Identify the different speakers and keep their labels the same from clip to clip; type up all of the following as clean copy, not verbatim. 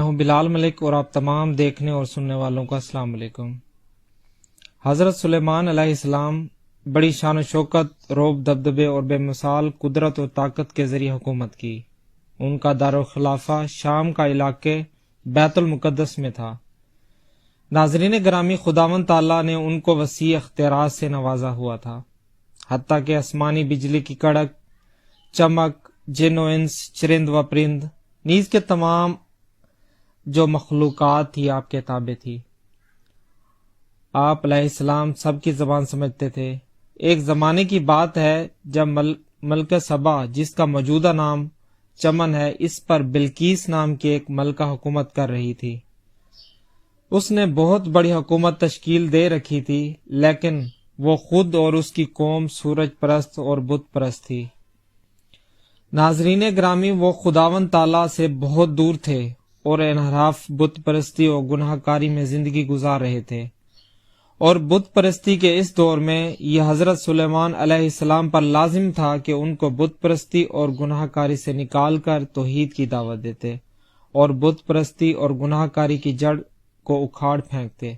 Speaker 1: ہوں بلال ملک اور آپ تمام دیکھنے اور سننے والوں کا السلام علیکم۔ حضرت سلیمان علیہ السلام بڑی شان و شوکت، روب دبدبے اور بے مثال قدرت و طاقت کے ذریعے حکومت کی۔ ان کا دارالخلافہ شام کا علاقے بیت المقدس میں تھا۔ ناظرین گرامی، خداوند تعالیٰ نے ان کو وسیع اختیارات سے نوازا ہوا تھا، حتیٰ کہ آسمانی بجلی کی کڑک، چمک، جن و انس، چرند و پرند، نیز کے تمام جو مخلوقات تھی آپ کے تابع تھی۔ آپ علیہ السلام سب کی زبان سمجھتے تھے۔ ایک زمانے کی بات ہے جب ملکہ سبا، جس کا موجودہ نام چمن ہے، اس پر بلقیس نام کی ایک ملکہ حکومت کر رہی تھی۔ اس نے بہت بڑی حکومت تشکیل دے رکھی تھی، لیکن وہ خود اور اس کی قوم سورج پرست اور بت پرست تھی۔ ناظرین گرامی، وہ خداوند تعالیٰ سے بہت دور تھے اور انحراف، بت پرستی اور گناہ کاری میں زندگی گزار رہے تھے، اور بت پرستی کے اس دور میں یہ حضرت سلیمان علیہ السلام پر لازم تھا کہ ان کو بت پرستی اور گناہ کاری سے نکال کر توحید کی دعوت دیتے اور بت پرستی اور گناہ کاری کی جڑ کو اکھاڑ پھینکتے۔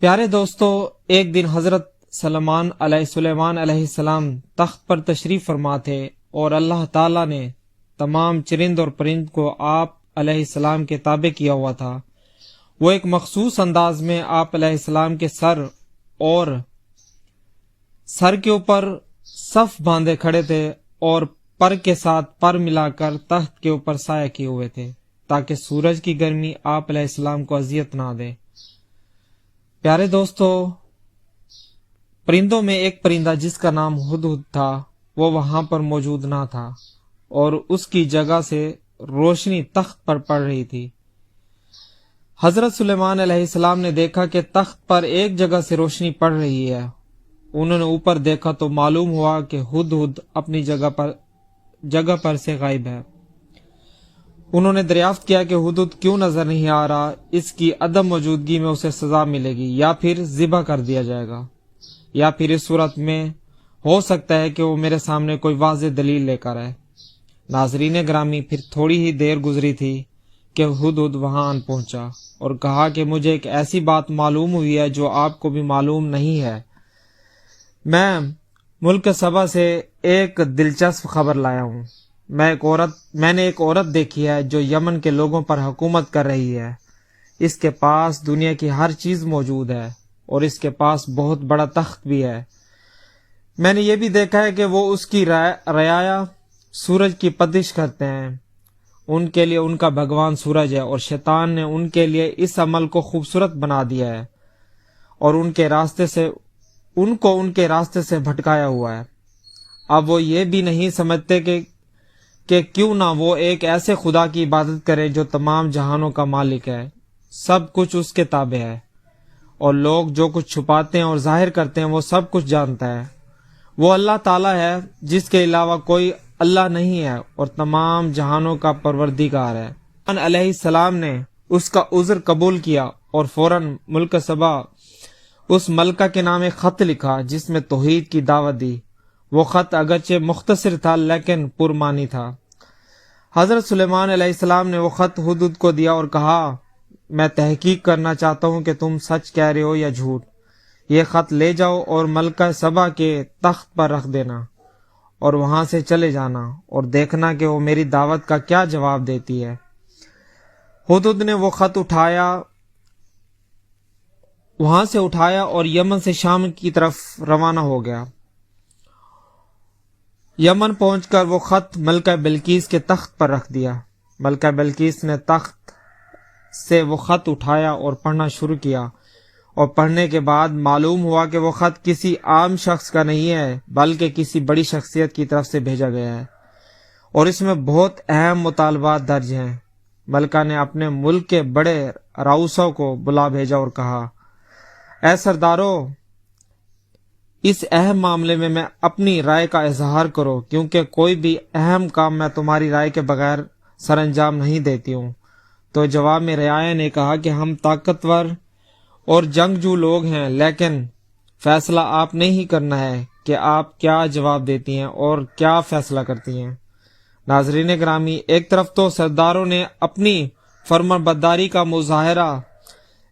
Speaker 1: پیارے دوستو، ایک دن حضرت سلیمان علیہ السلام تخت پر تشریف فرما تھے، اور اللہ تعالیٰ نے تمام چرند اور پرند کو آپ علیہ السلام کے تابع کیا ہوا تھا۔ وہ ایک مخصوص انداز میں آپ علیہ السلام کے سر کے اوپر صف باندھے کھڑے تھے اور پر کے ساتھ پر ملا کر تخت کے اوپر سایہ کیے ہوئے تھے، تاکہ سورج کی گرمی آپ علیہ السلام کو اذیت نہ دے۔ پیارے دوستو، پرندوں میں ایک پرندہ جس کا نام ہدہد تھا، وہ وہاں پر موجود نہ تھا، اور اس کی جگہ سے روشنی تخت پر پڑ رہی تھی۔ حضرت سلیمان علیہ السلام نے دیکھا کہ تخت پر ایک جگہ سے روشنی پڑ رہی ہے۔ انہوں نے اوپر دیکھا تو معلوم ہوا کہ ہدہد اپنی جگہ پر سے غائب ہے۔ انہوں نے دریافت کیا کہ ہدہد کیوں نظر نہیں آ رہا۔ اس کی عدم موجودگی میں اسے سزا ملے گی، یا پھر ذبح کر دیا جائے گا، یا پھر اس صورت میں ہو سکتا ہے کہ وہ میرے سامنے کوئی واضح دلیل لے کر آئے۔ ناظرین گرامی، پھر تھوڑی ہی دیر گزری تھی کہ ہدہد وہاں آن پہنچا اور کہا کہ مجھے ایک ایسی بات معلوم ہوئی ہے جو آپ کو بھی معلوم نہیں ہے۔ میں ملک سبا سے ایک دلچسپ خبر لایا ہوں۔ میں نے ایک عورت دیکھی ہے جو یمن کے لوگوں پر حکومت کر رہی ہے۔ اس کے پاس دنیا کی ہر چیز موجود ہے، اور اس کے پاس بہت بڑا تخت بھی ہے۔ میں نے یہ بھی دیکھا ہے کہ وہ اس کی رعایا سورج کی پرستش کرتے ہیں۔ ان کے لیے ان کا بھگوان سورج ہے، اور شیطان نے ان کے لیے اس عمل کو خوبصورت بنا دیا ہے، اور ان کو ان کے راستے سے بھٹکایا ہوا ہے۔ اب وہ یہ بھی نہیں سمجھتے کہ کیوں نہ وہ ایک ایسے خدا کی عبادت کرے جو تمام جہانوں کا مالک ہے، سب کچھ اس کے تابع ہے، اور لوگ جو کچھ چھپاتے ہیں اور ظاہر کرتے ہیں وہ سب کچھ جانتا ہے۔ وہ اللہ تعالیٰ ہے جس کے علاوہ کوئی اللہ نہیں ہے، اور تمام جہانوں کا پروردگار ہے۔ علیہ السلام نے اس کا عذر قبول کیا اور فوراً ملک سبا اس ملکہ کے نام ایک خط لکھا جس میں توحید کی دعوت دی۔ وہ خط اگرچہ مختصر تھا لیکن پرمعنی تھا۔ حضرت سلیمان علیہ السلام نے وہ خط ہدہد کو دیا اور کہا، میں تحقیق کرنا چاہتا ہوں کہ تم سچ کہہ رہے ہو یا جھوٹ۔ یہ خط لے جاؤ اور ملکہ سبا کے تخت پر رکھ دینا، اور وہاں سے چلے جانا اور دیکھنا کہ وہ میری دعوت کا کیا جواب دیتی ہے۔ ہدہد نے وہ خط وہاں سے اٹھایا اور یمن سے شام کی طرف روانہ ہو گیا۔ یمن پہنچ کر وہ خط ملکہ بلقیس کے تخت پر رکھ دیا۔ ملکہ بلقیس نے تخت سے وہ خط اٹھایا اور پڑھنا شروع کیا، اور پڑھنے کے بعد معلوم ہوا کہ وہ خط کسی عام شخص کا نہیں ہے بلکہ کسی بڑی شخصیت کی طرف سے بھیجا گیا ہے، اور اس میں بہت اہم مطالبات درج ہیں۔ ملکہ نے اپنے ملک کے بڑے راؤسوں کو بلا بھیجا اور کہا، اے سردارو، اس اہم معاملے میں اپنی رائے کا اظہار کرو، کیونکہ کوئی بھی اہم کام میں تمہاری رائے کے بغیر سر انجام نہیں دیتی ہوں۔ تو جواب میں رعایا نے کہا کہ ہم طاقتور اور جنگجو لوگ ہیں، لیکن فیصلہ آپ نے ہی کرنا ہے کہ آپ کیا جواب دیتی ہیں اور کیا فیصلہ کرتی ہیں۔ ناظرین گرامی، ایک طرف تو سرداروں نے اپنی فرمانبرداری کا مظاہرہ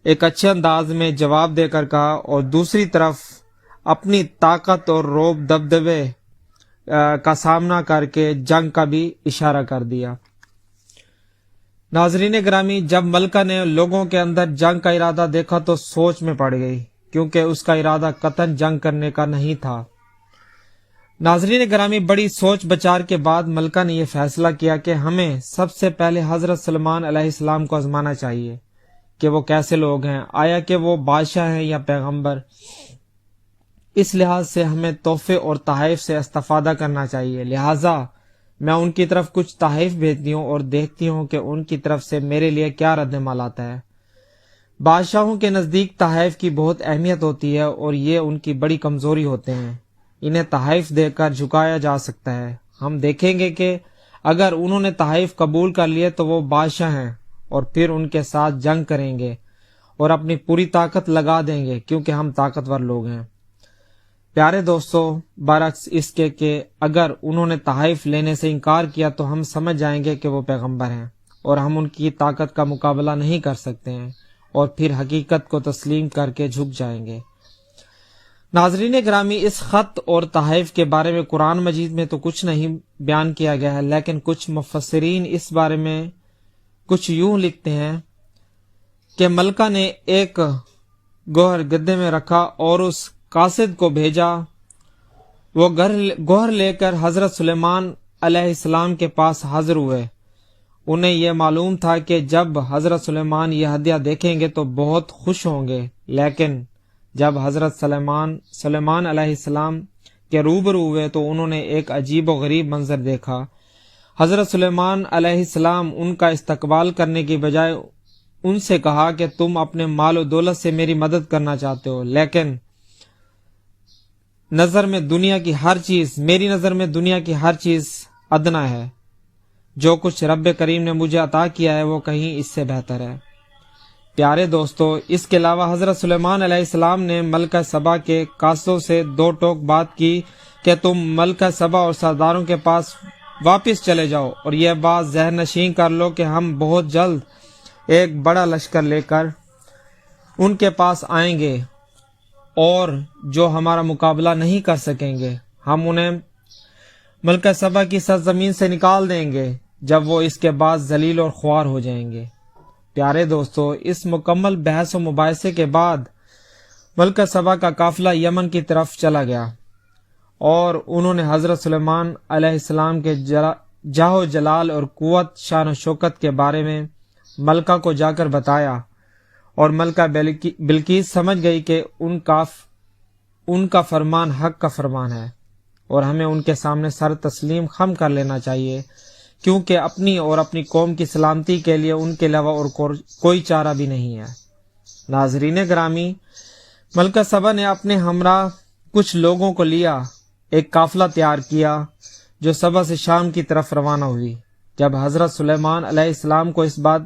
Speaker 1: ایک اچھے انداز میں جواب دے کر کہا، اور دوسری طرف اپنی طاقت اور روب دبدبے کا سامنا کر کے جنگ کا بھی اشارہ کر دیا۔ ناظرین گرامی، جب ملکہ نے لوگوں کے اندر جنگ کا ارادہ دیکھا تو سوچ میں پڑ گئی، کیونکہ اس کا ارادہ قطعاً جنگ کرنے کا نہیں تھا۔ ناظرین گرامی، بڑی سوچ بچار کے بعد ملکہ نے یہ فیصلہ کیا کہ ہمیں سب سے پہلے حضرت سلیمان علیہ السلام کو آزمانا چاہیے کہ وہ کیسے لوگ ہیں، آیا کہ وہ بادشاہ ہیں یا پیغمبر۔ اس لحاظ سے ہمیں تحفے اور تحائف سے استفادہ کرنا چاہیے، لہٰذا میں ان کی طرف کچھ تحائف بھیجتی ہوں اور دیکھتی ہوں کہ ان کی طرف سے میرے لیے کیا رد عمل آتا ہے۔ بادشاہوں کے نزدیک تحائف کی بہت اہمیت ہوتی ہے اور یہ ان کی بڑی کمزوری ہوتے ہیں، انہیں تحائف دے کر جھکایا جا سکتا ہے۔ ہم دیکھیں گے کہ اگر انہوں نے تحائف قبول کر لیے تو وہ بادشاہ ہیں، اور پھر ان کے ساتھ جنگ کریں گے اور اپنی پوری طاقت لگا دیں گے، کیونکہ ہم طاقتور لوگ ہیں۔ پیارے دوستو، برعکس اس کے کہ اگر انہوں نے تحائف لینے سے انکار کیا تو ہم سمجھ جائیں گے کہ وہ پیغمبر ہیں اور ہم ان کی طاقت کا مقابلہ نہیں کر سکتے ہیں، اور پھر حقیقت کو تسلیم کر کے جھک جائیں گے۔ ناظرین گرامی، اس خط اور تحائف کے بارے میں قرآن مجید میں تو کچھ نہیں بیان کیا گیا ہے، لیکن کچھ مفسرین اس بارے میں کچھ یوں لکھتے ہیں کہ ملکہ نے ایک گوہر گدے میں رکھا اور اس قاصد کو بھیجا، وہ گوہر لے کر حضرت سلیمان علیہ السلام کے پاس حاضر ہوئے۔ انہیں یہ معلوم تھا کہ جب حضرت سلیمان یہ ہدیہ دیکھیں گے تو بہت خوش ہوں گے، لیکن جب حضرت سلیمان علیہ السلام کے روبرو ہوئے تو انہوں نے ایک عجیب و غریب منظر دیکھا۔ حضرت سلیمان علیہ السلام ان کا استقبال کرنے کی بجائے ان سے کہا کہ تم اپنے مال و دولت سے میری مدد کرنا چاہتے ہو، لیکن میری نظر میں دنیا کی ہر چیز ادنا ہے۔ جو کچھ رب کریم نے مجھے عطا کیا ہے وہ کہیں اس سے بہتر ہے۔ پیارے دوستو، اس کے علاوہ حضرت سلیمان علیہ السلام نے ملکہ سبا کے قاصدوں سے دو ٹوک بات کی کہ تم ملکہ سبا اور سرداروں کے پاس واپس چلے جاؤ اور یہ بات ذہن نشین کر لو کہ ہم بہت جلد ایک بڑا لشکر لے کر ان کے پاس آئیں گے، اور جو ہمارا مقابلہ نہیں کر سکیں گے ہم انہیں ملکہ سبا کی سرزمین سے نکال دیں گے جب وہ اس کے بعد ذلیل اور خوار ہو جائیں گے۔ پیارے دوستو، اس مکمل بحث و مباحثے کے بعد ملکہ سبا کا قافلہ یمن کی طرف چلا گیا، اور انہوں نے حضرت سلیمان علیہ السلام کے جاہ و جلال اور قوت، شان و شوکت کے بارے میں ملکہ کو جا کر بتایا، اور ملکہ بلقیس سمجھ گئی کہ ان کا فرمان حق کا فرمان ہے، اور ہمیں ان کے سامنے سر تسلیم خم کر لینا چاہیے، کیونکہ اپنی اور اپنی قوم کی سلامتی کے لیے ان کے علاوہ اور کوئی چارہ بھی نہیں ہے۔ ناظرین گرامی، ملکہ سبا نے اپنے ہمراہ کچھ لوگوں کو لیا، ایک قافلہ تیار کیا جو سبا سے شام کی طرف روانہ ہوئی۔ جب حضرت سلیمان علیہ السلام کو اس بات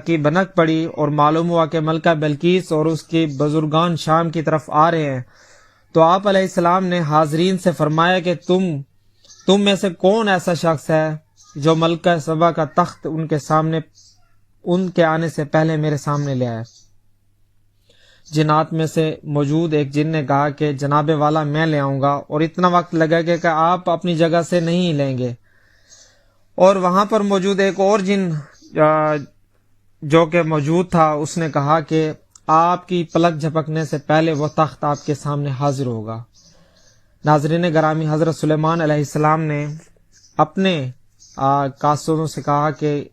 Speaker 1: کی بھنک پڑی اور معلوم ہوا کہ ملکہ بلقیس اور اس کی بزرگان شام کی طرف آ رہے ہیں، تو آپ علیہ السلام نے حاضرین سے فرمایا کہ تم میں سے کون ایسا شخص ہے جو ملکہ سبا کا تخت ان کے آنے سے پہلے میرے سامنے لے آئے۔ جنات میں سے موجود ایک جن نے کہا کہ جناب والا میں لے آؤں گا، اور اتنا وقت لگے گا کہ آپ اپنی جگہ سے نہیں لیں گے۔ اور وہاں پر موجود ایک اور جن جو کہ موجود تھا، اس نے کہا کہ آپ کی پلک جھپکنے سے پہلے وہ تخت آپ کے سامنے حاضر ہوگا۔ ناظرین گرامی، حضرت سلیمان علیہ السلام نے اپنے قاصدوں سے کہا کہ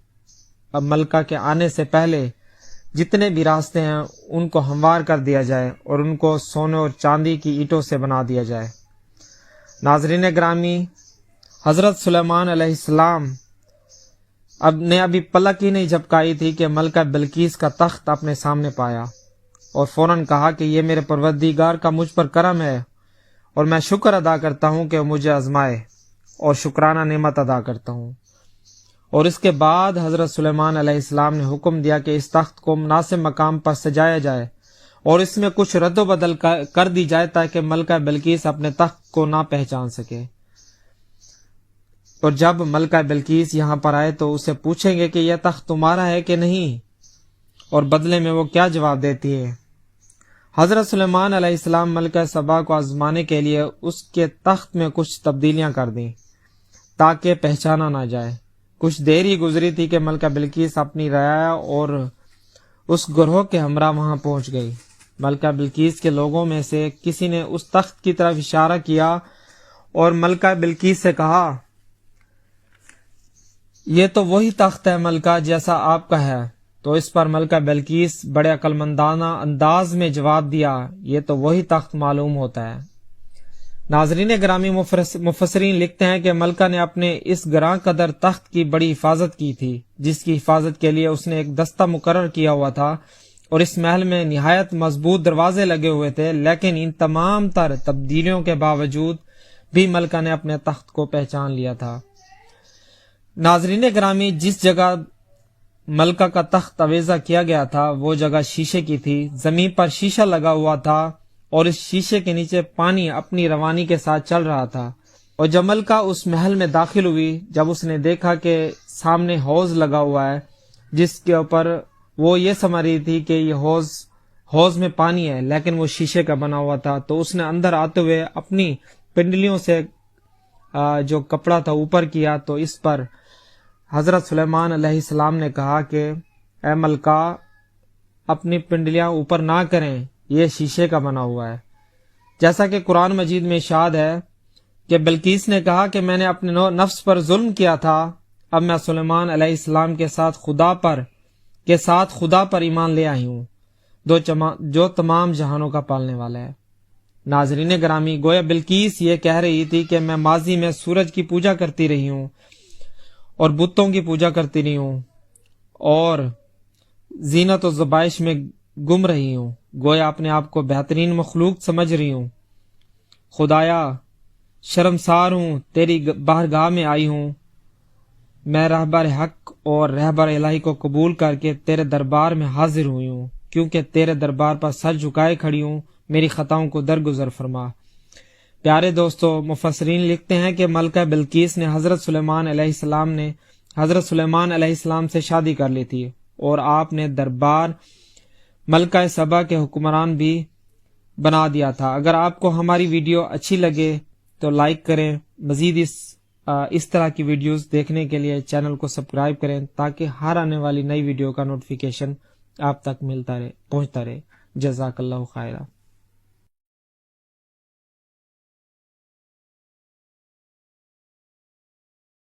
Speaker 1: ملکہ کے آنے سے پہلے جتنے بھی راستے ہیں ان کو ہموار کر دیا جائے اور ان کو سونے اور چاندی کی اینٹوں سے بنا دیا جائے۔ ناظرین گرامی، حضرت سلیمان علیہ السلام نے ابھی پلک ہی نہیں جھپکائی تھی کہ ملکہ بلقیس کا تخت اپنے سامنے پایا، اور فوراً کہا کہ یہ میرے پروردگار کا مجھ پر کرم ہے، اور میں شکر ادا کرتا ہوں کہ مجھے آزمائے، اور شکرانہ نعمت ادا کرتا ہوں۔ اور اس کے بعد حضرت سلیمان علیہ السلام نے حکم دیا کہ اس تخت کو مناسب مقام پر سجایا جائے اور اس میں کچھ رد و بدل کر دی جائے تاکہ ملکہ بلقیس اپنے تخت کو نہ پہچان سکے۔ اور جب ملکہ بلقیس یہاں پر آئے تو اسے پوچھیں گے کہ یہ تخت تمہارا ہے کہ نہیں، اور بدلے میں وہ کیا جواب دیتی ہے۔ حضرت سلیمان علیہ السلام ملکہ سبا کو آزمانے کے لیے اس کے تخت میں کچھ تبدیلیاں کر دیں تاکہ پہچانا نہ جائے۔ کچھ دیر ہی گزری تھی کہ ملکہ بلقیس اپنی رعایا اور اس گروہ کے ہمراہ وہاں پہنچ گئی۔ ملکہ بلقیس کے لوگوں میں سے کسی نے اس تخت کی طرف اشارہ کیا اور ملکہ بلقیس سے کہا، یہ تو وہی تخت ہے ملکہ جیسا آپ کا ہے۔ تو اس پر ملکہ بلقیس بڑے عقل مندانہ انداز میں جواب دیا، یہ تو وہی تخت معلوم ہوتا ہے۔ ناظرین گرامی، مفسرین لکھتے ہیں کہ ملکہ نے اپنے اس گراں قدر تخت کی بڑی حفاظت کی تھی، جس کی حفاظت کے لیے اس نے ایک دستہ مقرر کیا ہوا تھا، اور اس محل میں نہایت مضبوط دروازے لگے ہوئے تھے، لیکن ان تمام تر تبدیلیوں کے باوجود بھی ملکہ نے اپنے تخت کو پہچان لیا تھا۔ ناظرین گرامی، جس جگہ ملکہ کا تخت آویزہ کیا گیا تھا وہ جگہ شیشے کی تھی، زمین پر شیشہ لگا ہوا تھا اور اس شیشے کے نیچے پانی اپنی روانی کے ساتھ چل رہا تھا۔ اور جب ملکہ اس محل میں داخل ہوئی، جب اس نے دیکھا کہ سامنے حوض لگا ہوا ہے جس کے اوپر وہ یہ سمجھ رہی تھی کہ یہ حوض میں پانی ہے، لیکن وہ شیشے کا بنا ہوا تھا، تو اس نے اندر آتے ہوئے اپنی پنڈلیوں سے جو کپڑا تھا اوپر کیا، تو اس پر حضرت سلیمان علیہ السلام نے کہا کہ اے ملکہ، اپنی پنڈلیاں اوپر نہ کریں، یہ شیشے کا بنا ہوا ہے۔ جیسا کہ قرآن مجید میں ارشاد ہے کہ بلقیس نے کہا کہ میں نے اپنے نفس پر ظلم کیا تھا، اب میں سلیمان علیہ السلام کے ساتھ خدا پر ایمان لے آئی ہوں، جو تمام جہانوں کا پالنے والا ہے۔ ناظرین گرامی، گویا بلقیس یہ کہہ رہی تھی کہ میں ماضی میں سورج کی پوجا کرتی رہی ہوں اور بتوں کی پوجا کرتی رہی ہوں اور زینت و ذبائش میں گم رہی ہوں، گویا اپنے آپ کو بہترین مخلوق سمجھ رہی ہوں۔ خدایا، شرمسار ہوں، تیری بارگاہ میں آئی ہوں، میں رہبر حق اور رہبر الہی کو قبول کر کے تیرے دربار میں حاضر ہوئی ہوں، کیونکہ تیرے دربار پر سر جھکائے کھڑی ہوں، میری خطاؤں کو درگزر فرما۔ پیارے دوستو، مفسرین لکھتے ہیں کہ ملکہ بلقیس نے حضرت سلیمان علیہ السلام سے شادی کر لی تھی، اور آپ نے دربار ملکہ سبا کے حکمران بھی بنا دیا تھا۔ اگر آپ کو ہماری ویڈیو اچھی لگے تو لائک کریں، مزید اس طرح کی ویڈیوز دیکھنے کے لیے چینل کو سبسکرائب کریں تاکہ ہر آنے والی نئی ویڈیو کا نوٹیفیکیشن آپ تک پہنچتا رہے۔ جزاک اللہ خیرہ۔